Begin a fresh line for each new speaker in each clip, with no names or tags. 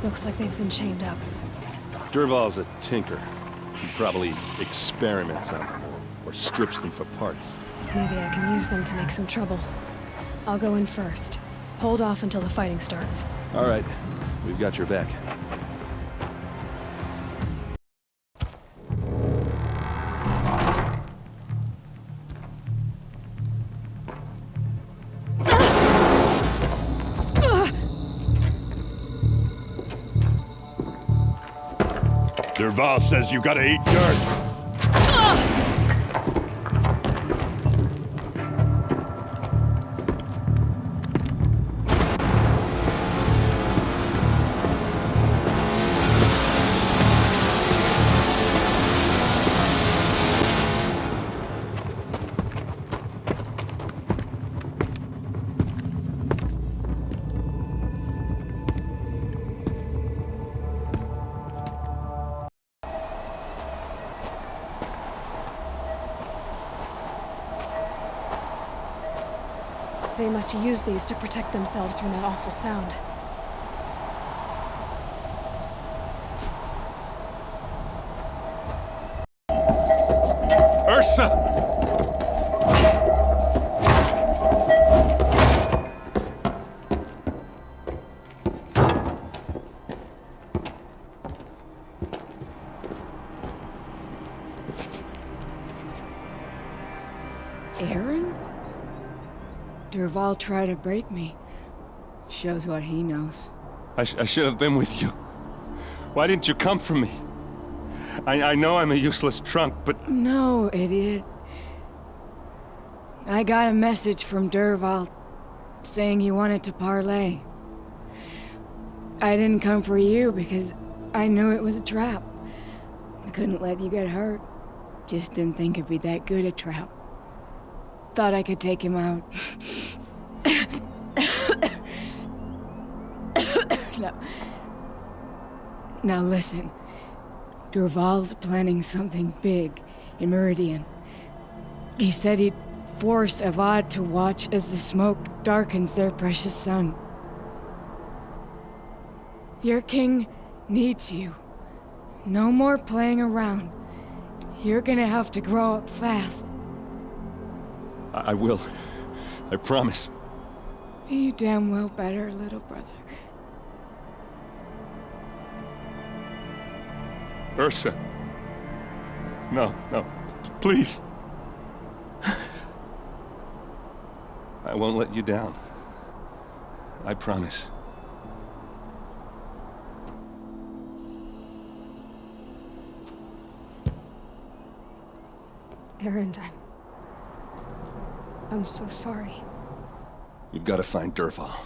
Looks like they've been chained up.
Dervahl's a tinker. He probably experiments on them, or strips them for parts.
Maybe I can use them to make some trouble. I'll go in first. Hold off until the fighting starts.
All right, we've got your back.
Dervahl says you gotta eat dirt.
They must use these to protect themselves from that awful sound.
Ursa!
Eren? Dervahl tried to break me. Shows what he knows.
I should have been with you. Why didn't you come for me? I know I'm a useless trunk, but...
No, idiot. I got a message from Dervahl saying he wanted to parlay. I didn't come for you because I knew it was a trap. I couldn't let you get hurt. Just didn't think it'd be that good a trap. Thought I could take him out. Now listen. Dervahl's planning something big in Meridian. He said he'd force Avad to watch as the smoke darkens their precious sun. Your king needs you. No more playing around. You're gonna have to grow up fast.
I will. I promise.
You damn well better, little brother.
Ursa. No, please. I won't let you down. I promise.
Eren, I'm so sorry.
We've got to find Dervahl.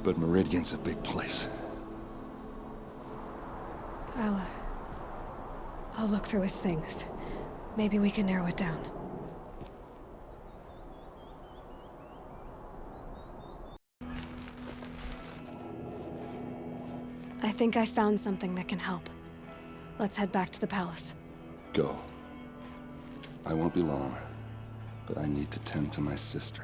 But Meridian's a big place.
I'll look through his things. Maybe we can narrow it down. I think I found something that can help. Let's head back to the palace.
Go. I won't be long, but I need to tend to my sister.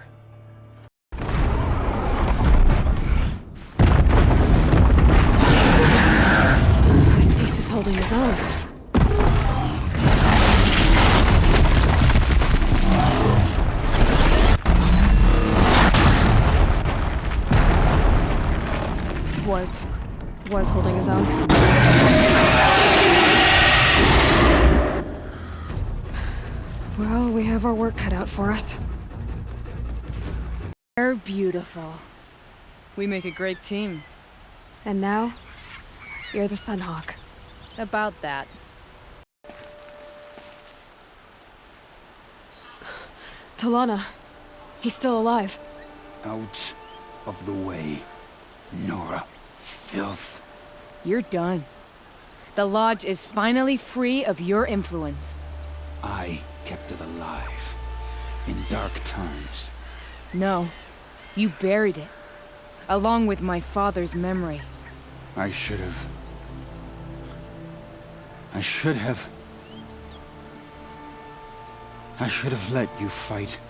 Cease is holding his own. Was holding his own. Well, we have our work cut out for us.
They're beautiful. We make a great team.
And now, you're the Sunhawk.
About that.
T'Lana, he's still alive.
Out of the way, Nora. Filth.
You're done. The Lodge is finally free of your influence.
I kept it alive. In dark times.
No. You buried it. Along with my father's memory.
I should have let you fight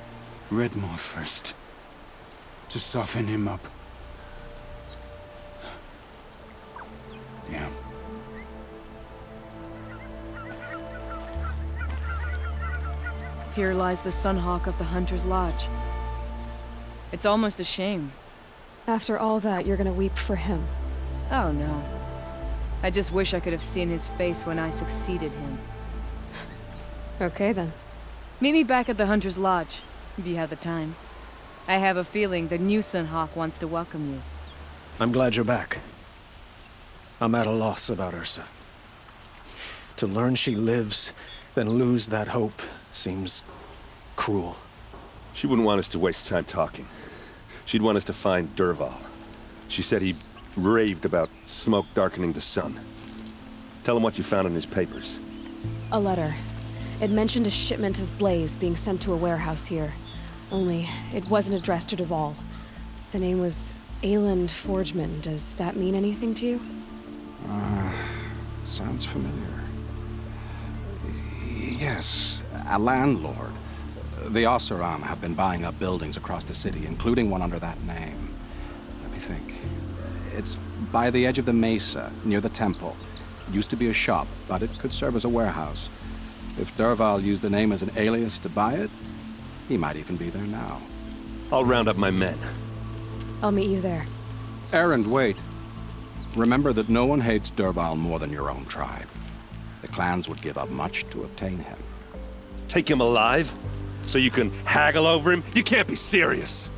Redmore first. To soften him up.
here lies the Sunhawk of the Hunter's Lodge. It's almost a shame.
After all that, you're gonna weep for him.
Oh no. I just wish I could have seen his face when I succeeded him.
Okay then.
Meet me back at the Hunter's Lodge, if you have the time. I have a feeling the new Sunhawk wants to welcome you.
I'm glad you're back. I'm at a loss about Ursa. To learn she lives, then lose that hope, seems cruel.
She wouldn't want us to waste time talking. She'd want us to find Dervahl. She said he raved about smoke darkening the sun. Tell him what you found in his papers.
A letter. It mentioned a shipment of blaze being sent to a warehouse here. Only, it wasn't addressed to Dervahl. The name was Ayland Forgeman. Does that mean anything to you?
Sounds familiar. Yes, a landlord. The Oseram have been buying up buildings across the city, including one under that name. Let me think. It's by the edge of the mesa, near the temple. It used to be a shop, but it could serve as a warehouse. If Dervahl used the name as an alias to buy it, he might even be there now.
I'll round up my men.
I'll meet you there.
Erend, wait. Remember that no one hates Dervahl more than your own tribe. The clans would give up much to obtain him.
Take him alive? So you can haggle over him? You can't be serious.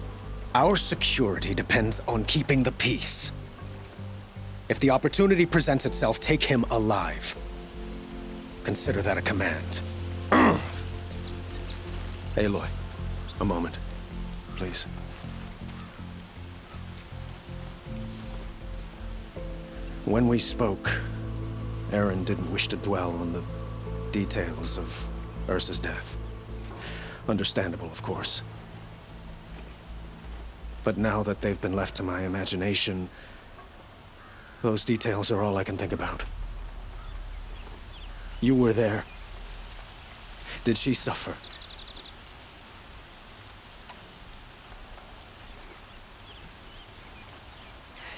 Our security depends on keeping the peace. If the opportunity presents itself, take him alive. Consider that a command. Aloy, a moment, please. When we spoke, Erend didn't wish to dwell on the details of Ursa's death. Understandable, of course. But now that they've been left to my imagination, those details are all I can think about. You were there. Did she suffer?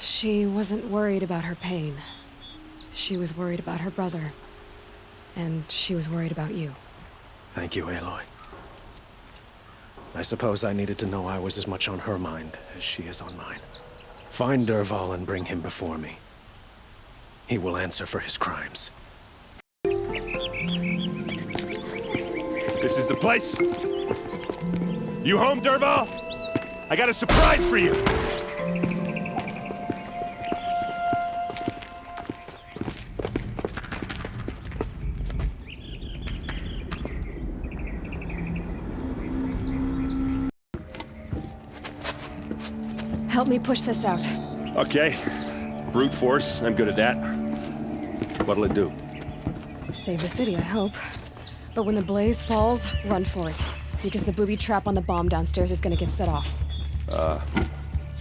She wasn't worried about her pain. She was worried about her brother. And she was worried about you.
Thank you, Aloy. I suppose I needed to know I was as much on her mind as she is on mine. Find Dervahl and bring him before me. He will answer for his crimes.
This is the place. You home, Dervahl? I got a surprise for you.
Help me push this out.
Okay. Brute force, I'm good at that. What'll it do?
Save the city, I hope. But when the blaze falls, run for it. Because the booby trap on the bomb downstairs is gonna get set off.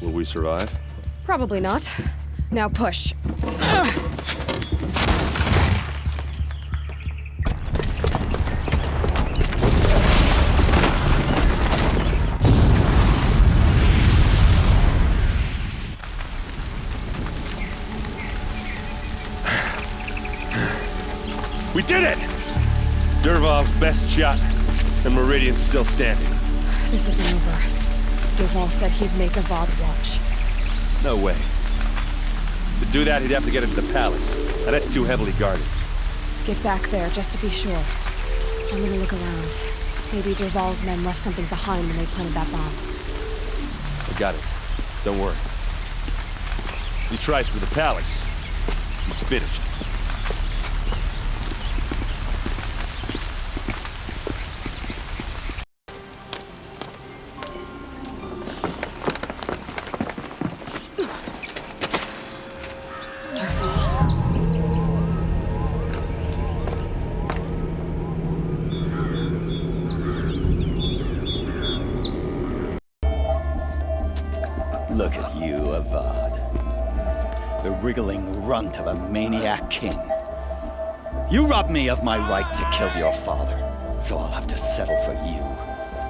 Will we survive?
Probably not. Now push.
We did it! Dervahl's best shot, and Meridian's still standing.
This isn't over. Dervahl said he'd make Avad watch.
No way. To do that, he'd have to get into the palace, and that's too heavily guarded.
Get back there, just to be sure. I'm gonna look around. Maybe Dervahl's men left something behind when they planted that bomb.
I got it. Don't worry. He tries for the palace. He's finished.
Look at you, Avad. The wriggling runt of a maniac king. You robbed me of my right to kill your father, so I'll have to settle for you.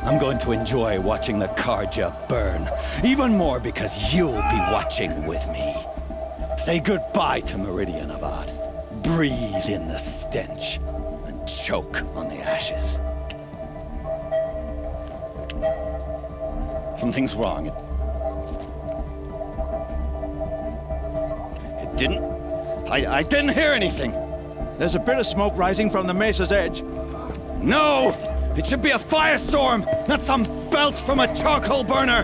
I'm going to enjoy watching the Carja burn, even more because you'll be watching with me. Say goodbye to Meridian, Avad. Breathe in the stench, and choke on the ashes. Something's wrong. It didn't... I didn't hear anything!
There's a bit of smoke rising from the mesa's edge.
No! It should be a firestorm, not some belch from a charcoal burner!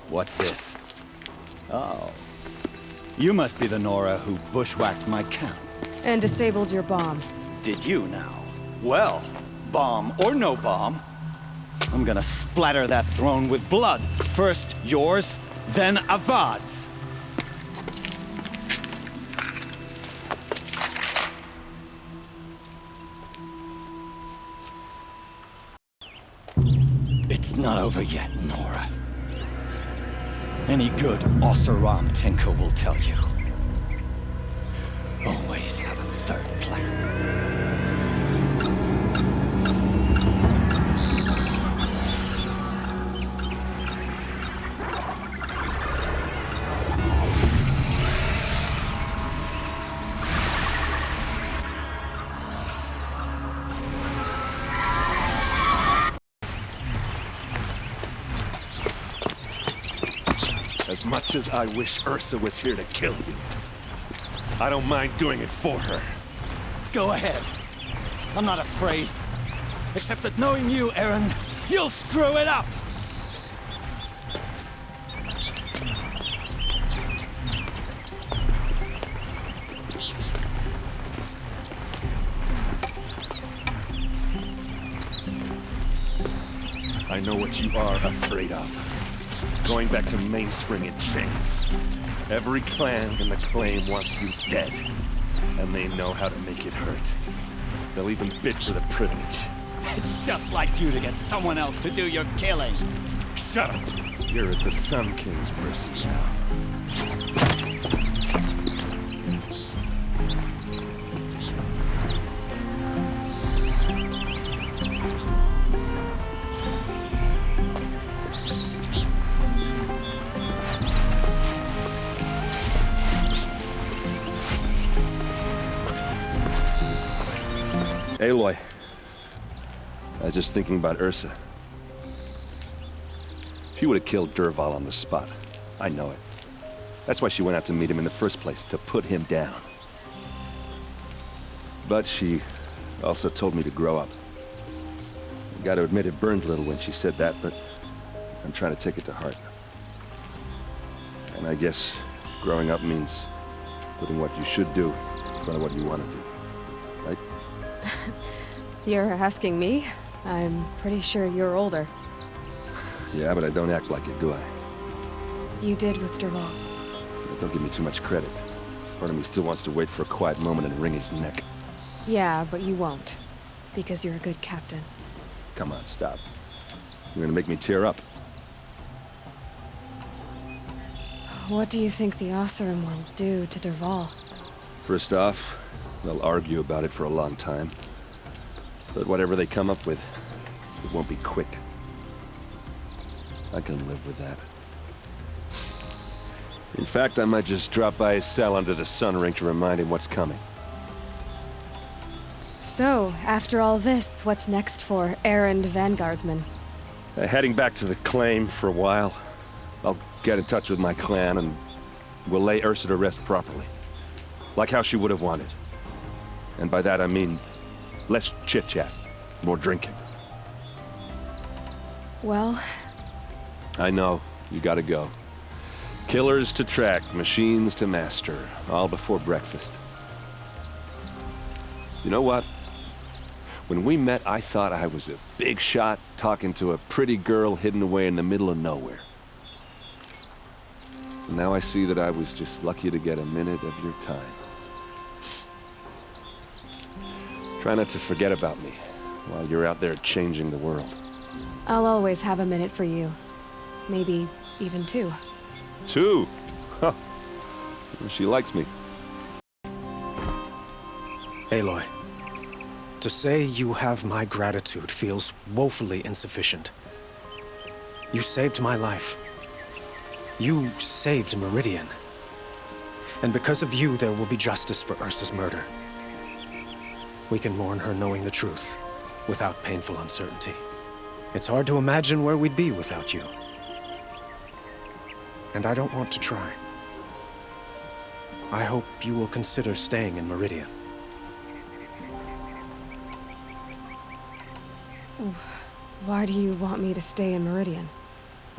What's this? Oh. You must be the Nora who bushwhacked my camp.
And disabled your bomb.
Did you now? Well, bomb or no bomb, I'm gonna splatter that throne with blood. First yours, then Avad's. It's not over yet, Nora. Any good Oseram tinker will tell you. Always have a third plan.
As much as I wish Ursa was here to kill you, I don't mind doing it for her.
Go ahead. I'm not afraid. Except that knowing you, Aaron, you'll screw it up!
I know what you are afraid of. Going back to Mainspring in chains. Every clan in the claim wants you dead. And they know how to make it hurt. They'll even bid for the privilege.
It's just like you to get someone else to do your killing.
Shut up! You're at the Sun King's mercy now. Aloy, I was just thinking about Ursa. She would have killed Dervahl on the spot. I know it. That's why she went out to meet him in the first place, to put him down. But she also told me to grow up. I gotta admit it burned a little when she said that, but I'm trying to take it to heart. And I guess growing up means putting what you should do in front of what you want to do. Right?
You're asking me? I'm pretty sure you're older.
Yeah, but I don't act like it, do I?
You did with Dervahl.
Don't give me too much credit. Part of me still wants to wait for a quiet moment and wring his neck.
Yeah, but you won't. Because you're a good captain.
Come on, stop. You're gonna make me tear up.
What do you think the Oseram will do to Dervahl?
First off, they'll argue about it for a long time. But whatever they come up with, it won't be quick. I can live with that. In fact, I might just drop by his cell under the sun ring to remind him what's coming.
So, after all this, what's next for Erend Vanguardsman?
Heading back to the claim for a while. I'll get in touch with my clan and we'll lay Ursa to rest properly. Like how she would have wanted. And by that I mean less chit-chat, more drinking.
Well...
I know, you gotta go. Killers to track, machines to master, all before breakfast. You know what? When we met, I thought I was a big shot talking to a pretty girl hidden away in the middle of nowhere. And now I see that I was just lucky to get a minute of your time. Try not to forget about me while you're out there changing the world.
I'll always have a minute for you. Maybe even two.
Two? Huh. She likes me.
Aloy, to say you have my gratitude feels woefully insufficient. You saved my life. You saved Meridian. And because of you, there will be justice for Ursa's murder. We can mourn her knowing the truth, without painful uncertainty. It's hard to imagine where we'd be without you. And I don't want to try. I hope you will consider staying in Meridian.
Why do you want me to stay in Meridian?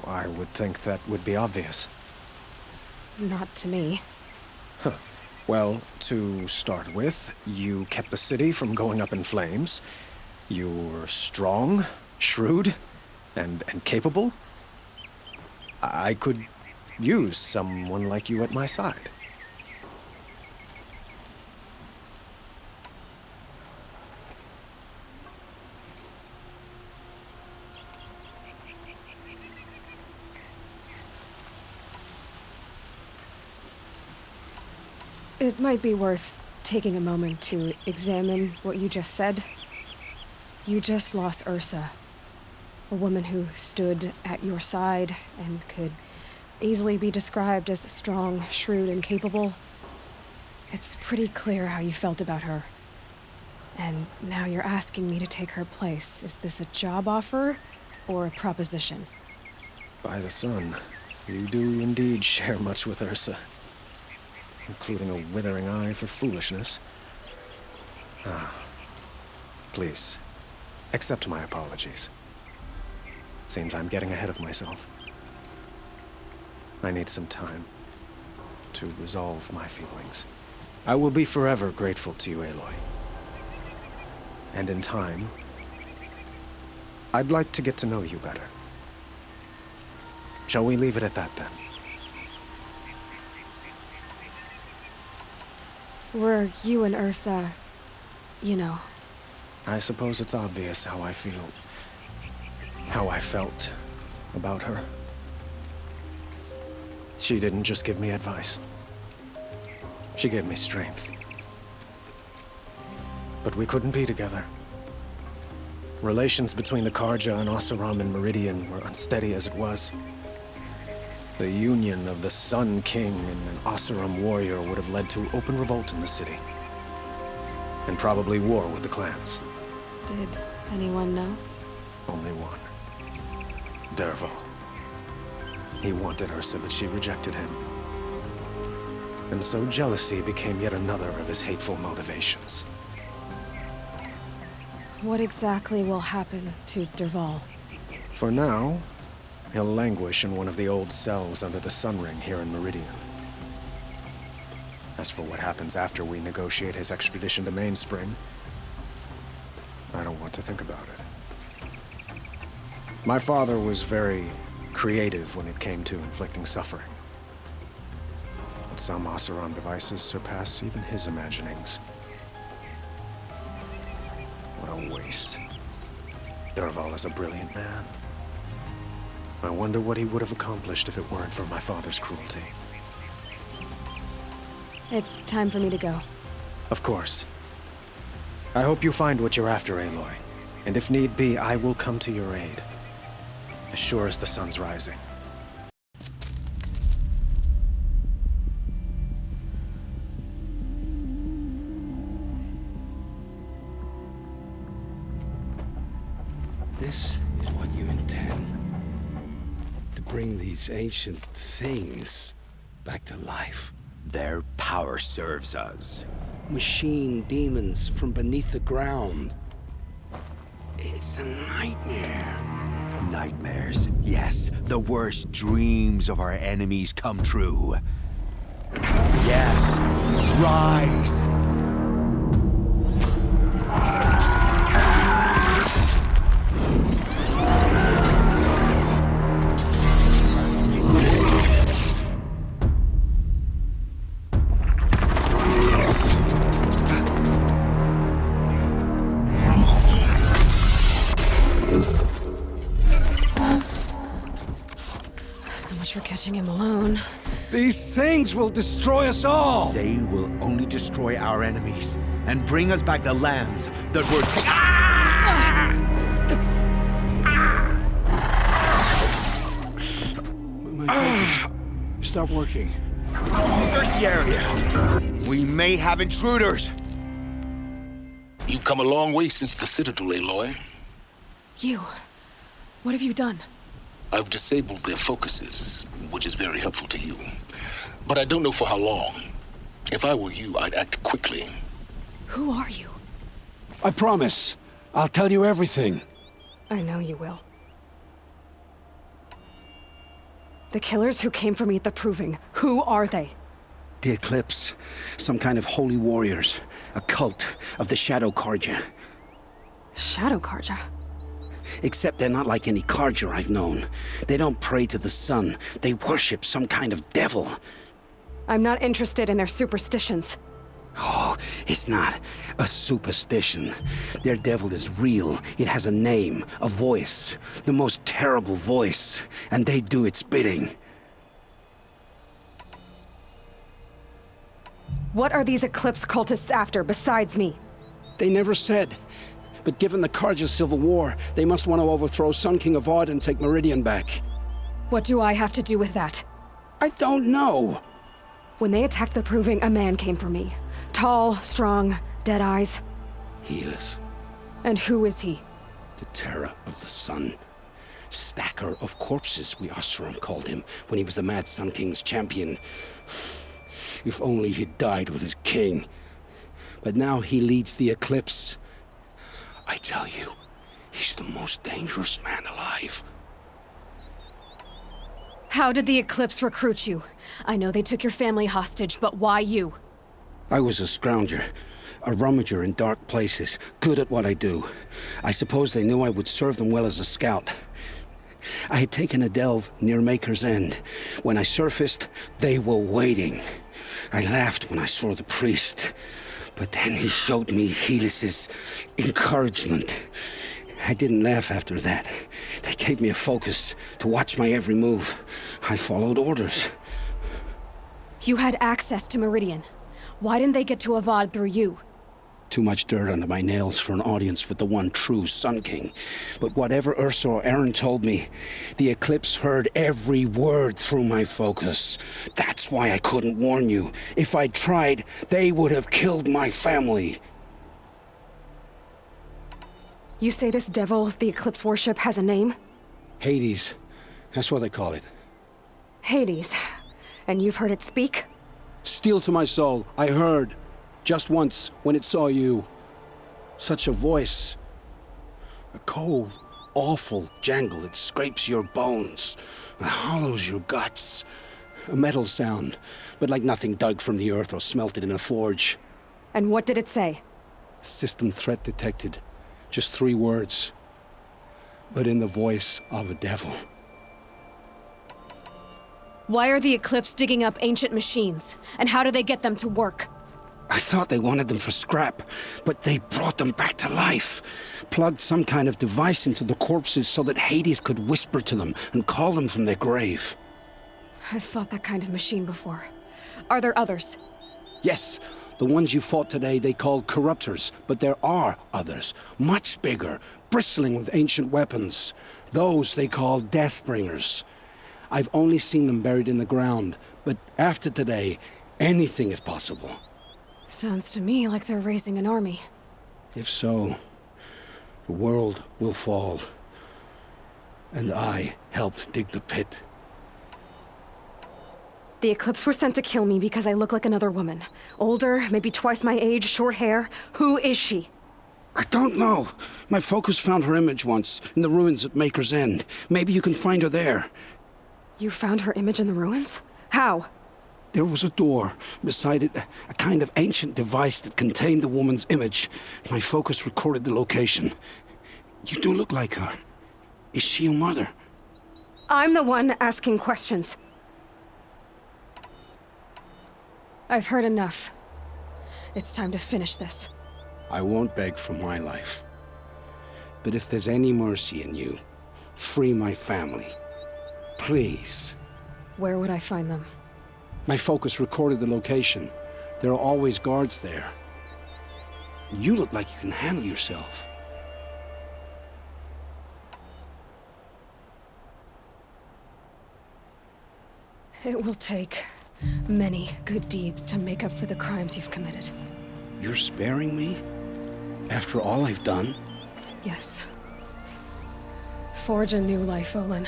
I would think that would be obvious.
Not to me.
Well, to start with, you kept the city from going up in flames. You were strong, shrewd, and capable. I could use someone like you at my side.
It might be worth taking a moment to examine what you just said. You just lost Ursa, a woman who stood at your side and could easily be described as strong, shrewd, and capable. It's pretty clear how you felt about her. And now you're asking me to take her place. Is this a job offer or a proposition?
By the sun, you do indeed share much with Ursa. Including a withering eye for foolishness. Please, accept my apologies. Seems I'm getting ahead of myself. I need some time to resolve my feelings. I will be forever grateful to you, Aloy. And in time, I'd like to get to know you better. Shall we leave it at that, then?
Were you and Ursa, you know?
I suppose it's obvious how I feel. How I felt about her. She didn't just give me advice. She gave me strength. But we couldn't be together. Relations between the Carja and Oseram and Meridian were unsteady as it was. The union of the Sun King and an Oseram warrior would have led to open revolt in the city. And probably war with the clans.
Did anyone know?
Only one. Dervahl. He wanted Ursa, but she rejected him. And so jealousy became yet another of his hateful motivations.
What exactly will happen to Dervahl?
For now, he'll languish in one of the old cells under the Sun Ring here in Meridian. As for what happens after we negotiate his extradition to Mainspring, I don't want to think about it. My father was very creative when it came to inflicting suffering. But some Oseram devices surpass even his imaginings. What a waste. Dervahl is a brilliant man. I wonder what he would have accomplished if it weren't for my father's cruelty.
It's time for me to go.
Of course. I hope you find what you're after, Aloy. And if need be, I will come to your aid. As sure as the sun's rising.
This is what you intend. To bring these ancient things back to life.
Their power serves us.
Machine demons from beneath the ground. It's a nightmare.
Nightmares. Yes, the worst dreams of our enemies come true. Yes, rise!
For catching him alone.
These things will destroy us all!
They will only destroy our enemies and bring us back the lands that were
My focus stopped working.
Search the area. We may have intruders.
You've come a long way since the Citadel, Aloy.
You. What have you done?
I've disabled their focuses, which is very helpful to you. But I don't know for how long. If I were you, I'd act quickly.
Who are you?
I promise. I'll tell you everything.
I know you will. The killers who came for me at the Proving, who are they?
The Eclipse. Some kind of holy warriors. A cult of the Shadow Carja.
Shadow Carja?
Except they're not like any Carja I've known. They don't pray to the sun. They worship some kind of devil.
I'm not interested in their superstitions.
Oh, it's not a superstition. Their devil is real. It has a name, a voice. The most terrible voice. And they do its bidding.
What are these Eclipse cultists after, besides me?
They never said. But given the Carja civil war, they must want to overthrow Sun King Avad and take Meridian back.
What do I have to do with that?
I don't know.
When they attacked the Proving, a man came for me. Tall, strong, dead eyes.
Helis.
And who is he?
The terror of the sun. Stacker of corpses, we Oseram called him, when he was the Mad Sun King's champion. If only he'd died with his king. But now he leads the Eclipse. I tell you, he's the most dangerous man alive.
How did the Eclipse recruit you? I know they took your family hostage, but why you?
I was a scrounger, a rummager in dark places, good at what I do. I suppose they knew I would serve them well as a scout. I had taken a delve near Maker's End. When I surfaced, they were waiting. I laughed when I saw the priest, but then he showed me Helis's encouragement. I didn't laugh after that. They gave me a focus to watch my every move. I followed orders.
You had access to Meridian. Why didn't they get to Avad through you?
Too much dirt under my nails for an audience with the one true Sun King. But whatever Ursa or Eren told me, the Eclipse heard every word through my focus. That's why I couldn't warn you. If I'd tried, they would have killed my family.
You say this devil the Eclipse worship has a name?
Hades. That's what they call it.
Hades. And you've heard it speak?
Steel to my soul, I heard. Just once, when it saw you. Such a voice. A cold, awful jangle. It scrapes your bones. It hollows your guts. A metal sound, but like nothing dug from the earth or smelted in a forge.
And what did it say?
System threat detected. Just 3 words. But in the voice of a devil.
Why are the Eclipse digging up ancient machines? And how do they get them to work?
I thought they wanted them for scrap, but they brought them back to life. Plugged some kind of device into the corpses so that Hades could whisper to them and call them from their grave.
I've fought that kind of machine before. Are there others?
Yes, the ones you fought today they called Corruptors, but there are others, much bigger, bristling with ancient weapons. Those they call Deathbringers. I've only seen them buried in the ground, but after today, anything is possible.
Sounds to me like they're raising an army.
If so, the world will fall. And I helped dig the pit.
The Eclipse were sent to kill me because I look like another woman. Older, maybe twice my age, short hair. Who is she?
I don't know. My focus found her image once, in the ruins at Maker's End. Maybe you can find her there.
You found her image in the ruins? How?
There was a door. Beside it, a kind of ancient device that contained the woman's image. My focus recorded the location. You do look like her. Is she your mother?
I'm the one asking questions. I've heard enough. It's time to finish this.
I won't beg for my life. But if there's any mercy in you, free my family. Please.
Where would I find them?
My focus recorded the location. There are always guards there. You look like you can handle yourself.
It will take Many good deeds to make up for the crimes you've committed.
You're sparing me? After all I've done?
Yes. Forge a new life, Olin.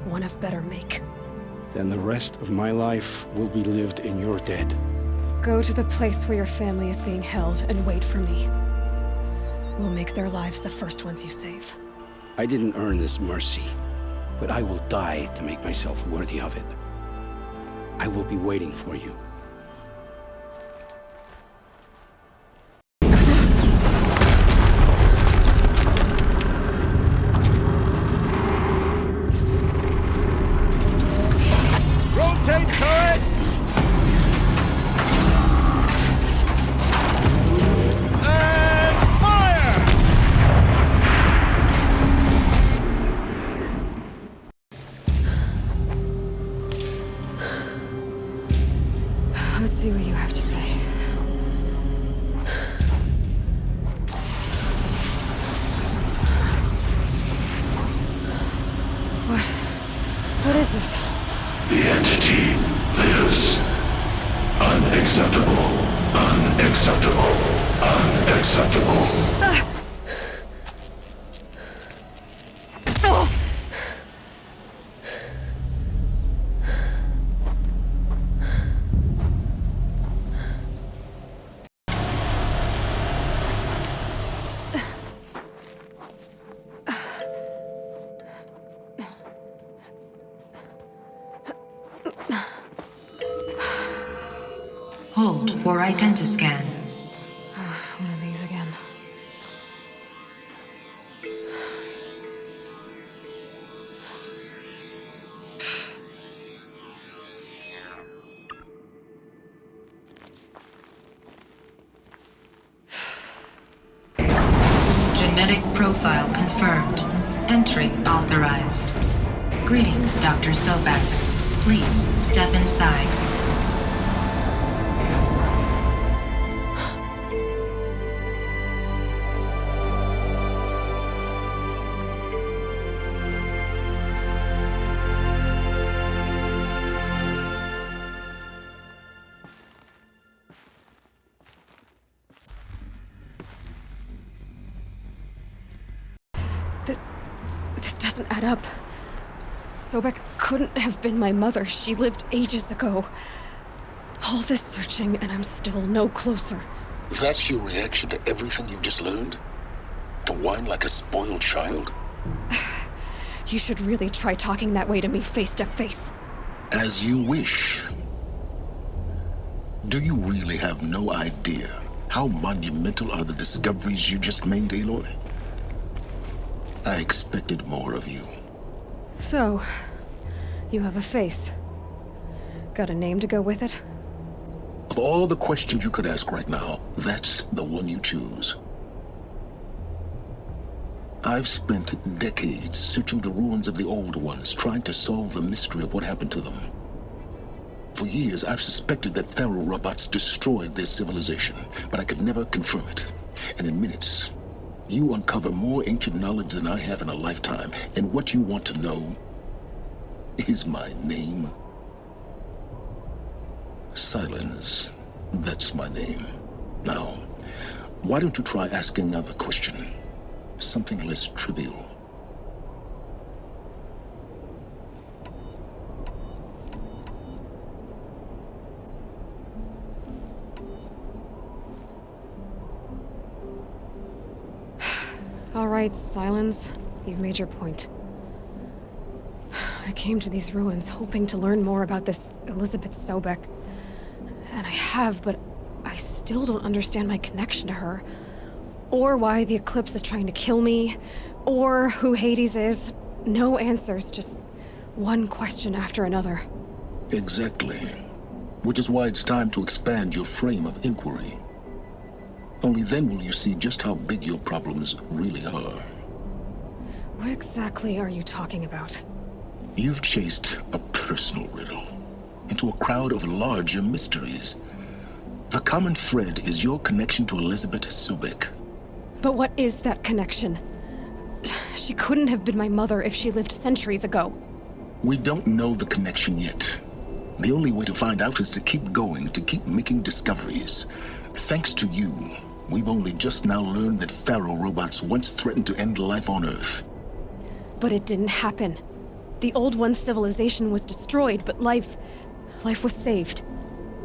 One of better make.
Then the rest of my life will be lived in your debt.
Go to the place where your family is being held and wait for me. We'll make their lives the first ones you save.
I didn't earn this mercy, but I will die to make myself worthy of it. I will be waiting for you.
Rotate turret! And fire!
Let's see what you have to say. What is this?
The entity lives. Unacceptable. Unacceptable. Unacceptable.
Hold for identiscan.
One of these again.
Genetic profile confirmed. Entry authorized. Greetings, Dr. Sobek. Please step inside.
This doesn't add up. Sobek couldn't have been my mother. She lived ages ago. All this searching, and I'm still no closer.
That's your reaction to everything you've just learned? To whine like a spoiled child?
You should really try talking that way to me face to face.
As you wish. Do you really have no idea how monumental are the discoveries you just made, Aloy? I expected more of you.
So, you have a face. Got a name to go with it?
Of all the questions you could ask right now, that's the one you choose. I've spent decades searching the ruins of the old ones, trying to solve the mystery of what happened to them. For years, I've suspected that Thero robots destroyed their civilization, but I could never confirm it. And in minutes, you uncover more ancient knowledge than I have in a lifetime, and what you want to know is my name. Silence. That's my name. Now, why don't you try asking another question? Something less trivial.
All right, Silence. You've made your point. I came to these ruins hoping to learn more about this Elizabeth Sobek. And I have, but I still don't understand my connection to her. Or why the Eclipse is trying to kill me. Or who Hades is. No answers, just one question after another.
Exactly. Which is why it's time to expand your frame of inquiry. Only then will you see just how big your problems really are.
What exactly are you talking about?
You've chased a personal riddle into a crowd of larger mysteries. The common thread is your connection to Elizabeth Sobek.
But what is that connection? She couldn't have been my mother if she lived centuries ago.
We don't know the connection yet. The only way to find out is to keep going, to keep making discoveries. Thanks to you, we've only just now learned that Pharaoh robots once threatened to end life on Earth.
But it didn't happen. The Old One's civilization was destroyed, but life was saved.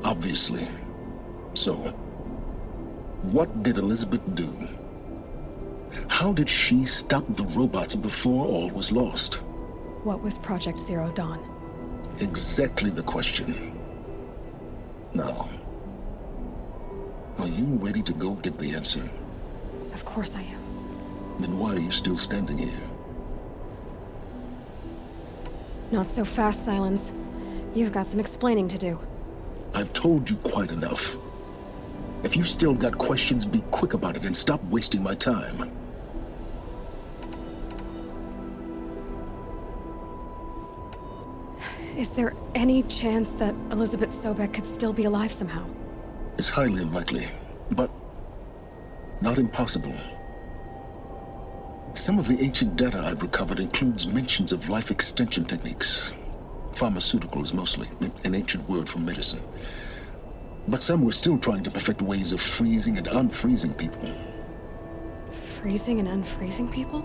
Obviously. So, what did Elizabeth do? How did she stop the robots before all was lost?
What was Project Zero Dawn?
Exactly the question. Now, are you ready to go get the answer?
Of course I am.
Then why are you still standing here?
Not so fast, Silence. You've got some explaining to do.
I've told you quite enough. If you still got questions, be quick about it and stop wasting my time.
Is there any chance that Elizabeth Sobek could still be alive somehow?
It's highly unlikely, but not impossible. Some of the ancient data I've recovered includes mentions of life extension techniques. Pharmaceuticals, mostly, an ancient word for medicine. But some were still trying to perfect ways of freezing and unfreezing people.
Freezing and unfreezing people?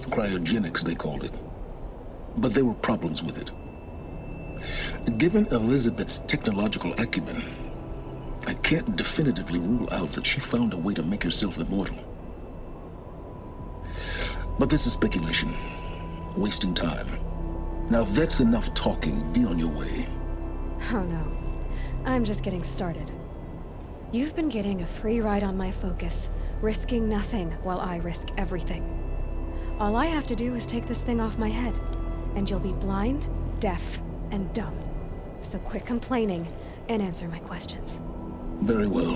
Cryogenics, they called it. But there were problems with it. Given Elizabeth's technological acumen, I can't definitively rule out that she found a way to make herself immortal. But this is speculation. Wasting time. Now, if that's enough talking, be on your way.
Oh no. I'm just getting started. You've been getting a free ride on my focus, risking nothing while I risk everything. All I have to do is take this thing off my head, and you'll be blind, deaf, and dumb. So quit complaining and answer my questions.
Very well.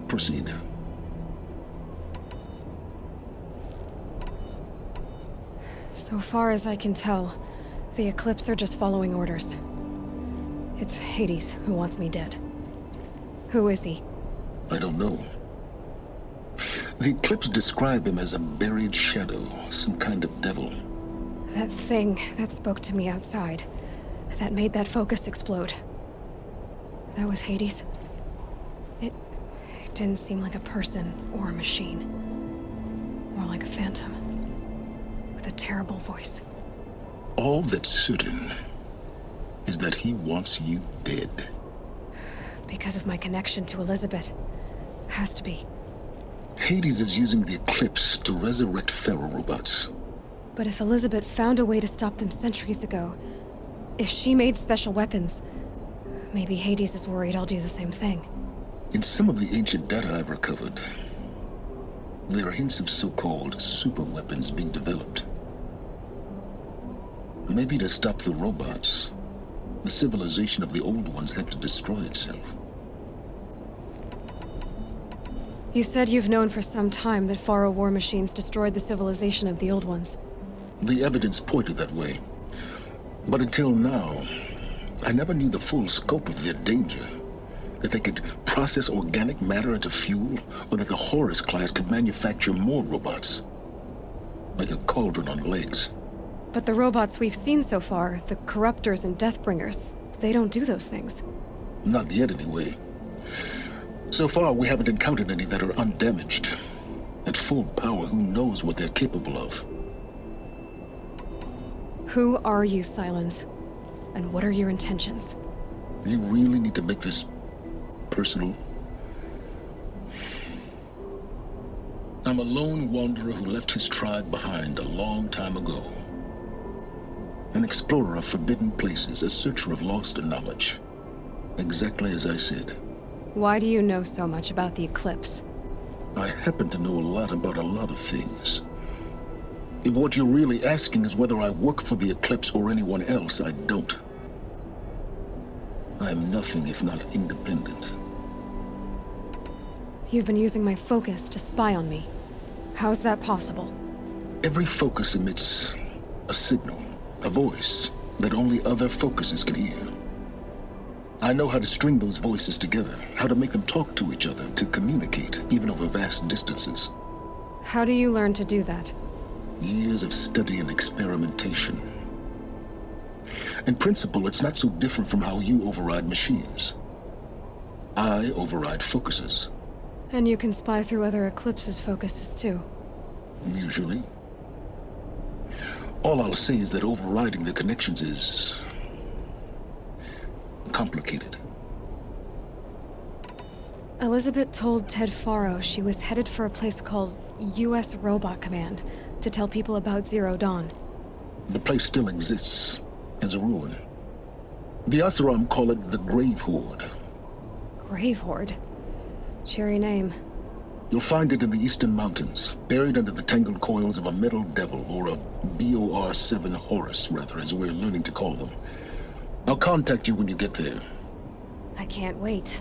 Proceed.
So far as I can tell, the Eclipse are just following orders. It's Hades who wants me dead. Who is he?
I don't know. The Eclipse describe him as a buried shadow, some kind of devil.
That thing that spoke to me outside, that made that focus explode. That was Hades? It didn't seem like a person or a machine. More like a phantom. With a terrible voice.
All that's certain is that he wants you dead.
Because of my connection to Elizabeth. Has to be.
Hades is using the Eclipse to resurrect Pharaoh robots.
But if Elizabeth found a way to stop them centuries ago, if she made special weapons, maybe Hades is worried I'll do the same thing.
In some of the ancient data I've recovered, there are hints of so-called super weapons being developed. Maybe to stop the robots, the civilization of the Old Ones had to destroy itself.
You said you've known for some time that Pharaoh war machines destroyed the civilization of the Old Ones.
The evidence pointed that way. But until now, I never knew the full scope of their danger. That they could process organic matter into fuel, or that the Horus class could manufacture more robots. Like a cauldron on legs.
But the robots we've seen so far, the Corruptors and Deathbringers, they don't do those things.
Not yet, anyway. So far, we haven't encountered any that are undamaged. At full power, who knows what they're capable of?
Who are you, Silence? And what are your intentions?
You really need to make this personal? I'm a lone wanderer who left his tribe behind a long time ago. An explorer of forbidden places, a searcher of lost knowledge. Exactly as I said.
Why do you know so much about the Eclipse?
I happen to know a lot about a lot of things. If what you're really asking is whether I work for the Eclipse or anyone else, I don't. I am nothing if not independent.
You've been using my focus to spy on me. How's that possible?
Every focus emits a signal, a voice, that only other focuses can hear. I know how to string those voices together, how to make them talk to each other, to communicate, even over vast distances.
How do you learn to do that?
Years of study and experimentation. In principle, it's not so different from how you override machines. I override focuses.
And you can spy through other Eclipse's focuses, too.
Usually. All I'll say is that overriding the connections is complicated.
Elizabeth told Ted Faro she was headed for a place called U.S. Robot Command to tell people about Zero Dawn.
The place still exists as a ruin. The Oseram call it the Grave Horde.
Grave Horde? Cheery name.
You'll find it in the Eastern Mountains, buried under the tangled coils of a metal devil, or a BOR-7 Horus, rather, as we're learning to call them. I'll contact you when you get there.
I can't wait.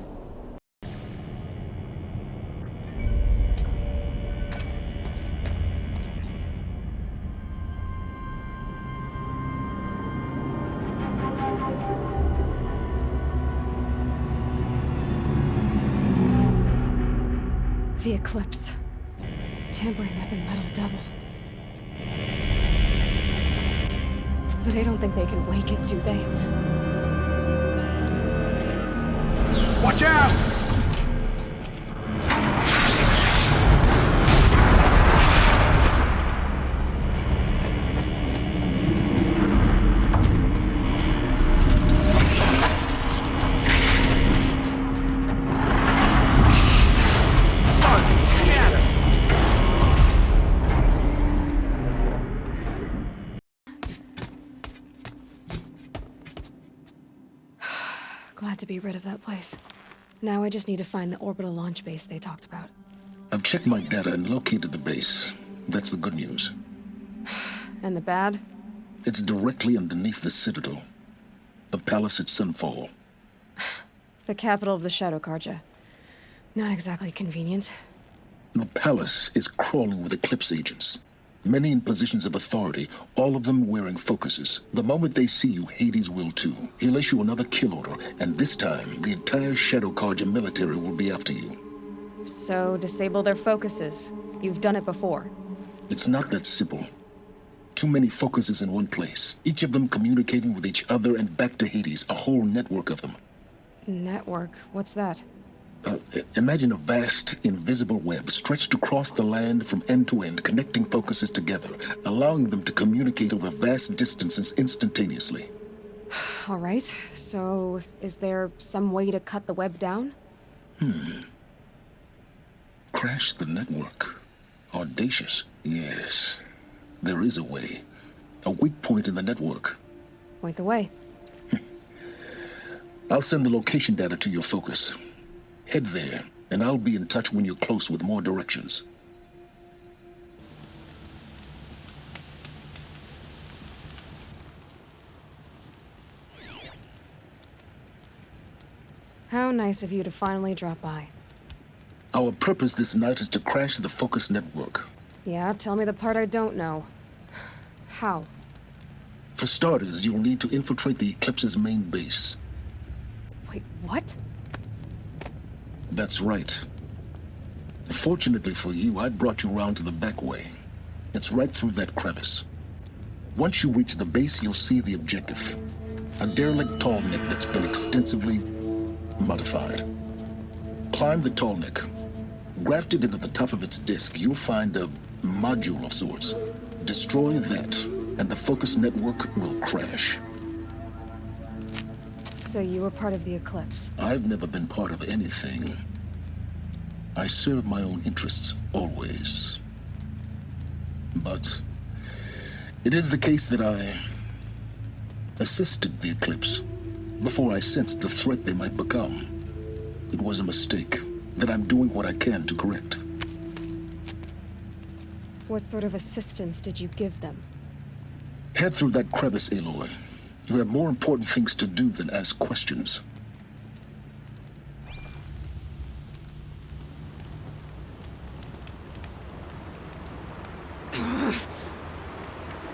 The Eclipse. Tampering with a metal devil. They don't think they can wake it, do they?
Watch out!
Glad to be rid of that place. Now I just need to find the orbital launch base they talked about.
I've checked my data and located the base. That's the good news.
And the bad?
It's directly underneath the Citadel. The palace at Sunfall.
The capital of the Shadow Carja. Not exactly convenient.
The palace is crawling with Eclipse agents. Many in positions of authority, all of them wearing focuses. The moment they see you, Hades will too. He'll issue another kill order, and this time, the entire Shadow Carja military will be after you.
So, disable their focuses. You've done it before.
It's not that simple. Too many focuses in one place, each of them communicating with each other and back to Hades, a whole network of them.
Network? What's that?
Imagine a vast, invisible web stretched across the land from end to end, connecting focuses together, allowing them to communicate over vast distances instantaneously.
All right, so is there some way to cut the web down?
Crash the network. Audacious. Yes, there is a way. A weak point in the network.
Point the way.
I'll send the location data to your focus. Head there, and I'll be in touch when you're close with more directions.
How nice of you to finally drop by.
Our purpose this night is to crash the focus network.
Yeah, tell me the part I don't know. How?
For starters, you'll need to infiltrate the Eclipse's main base.
Wait, what?
That's right. Fortunately for you, I brought you around to the back way. It's right through that crevice. Once you reach the base, you'll see the objective. A derelict tall neck that's been extensively modified. Climb the tall neck. Grafted into the top of its disk, you'll find a module of sorts. Destroy that, and the focus network will crash.
So you were part of the Eclipse?
I've never been part of anything. I serve my own interests, always. But it is the case that I assisted the Eclipse before I sensed the threat they might become. It was a mistake that I'm doing what I can to correct.
What sort of assistance did you give them?
Head through that crevice, Aloy. You have more important things to do than ask questions.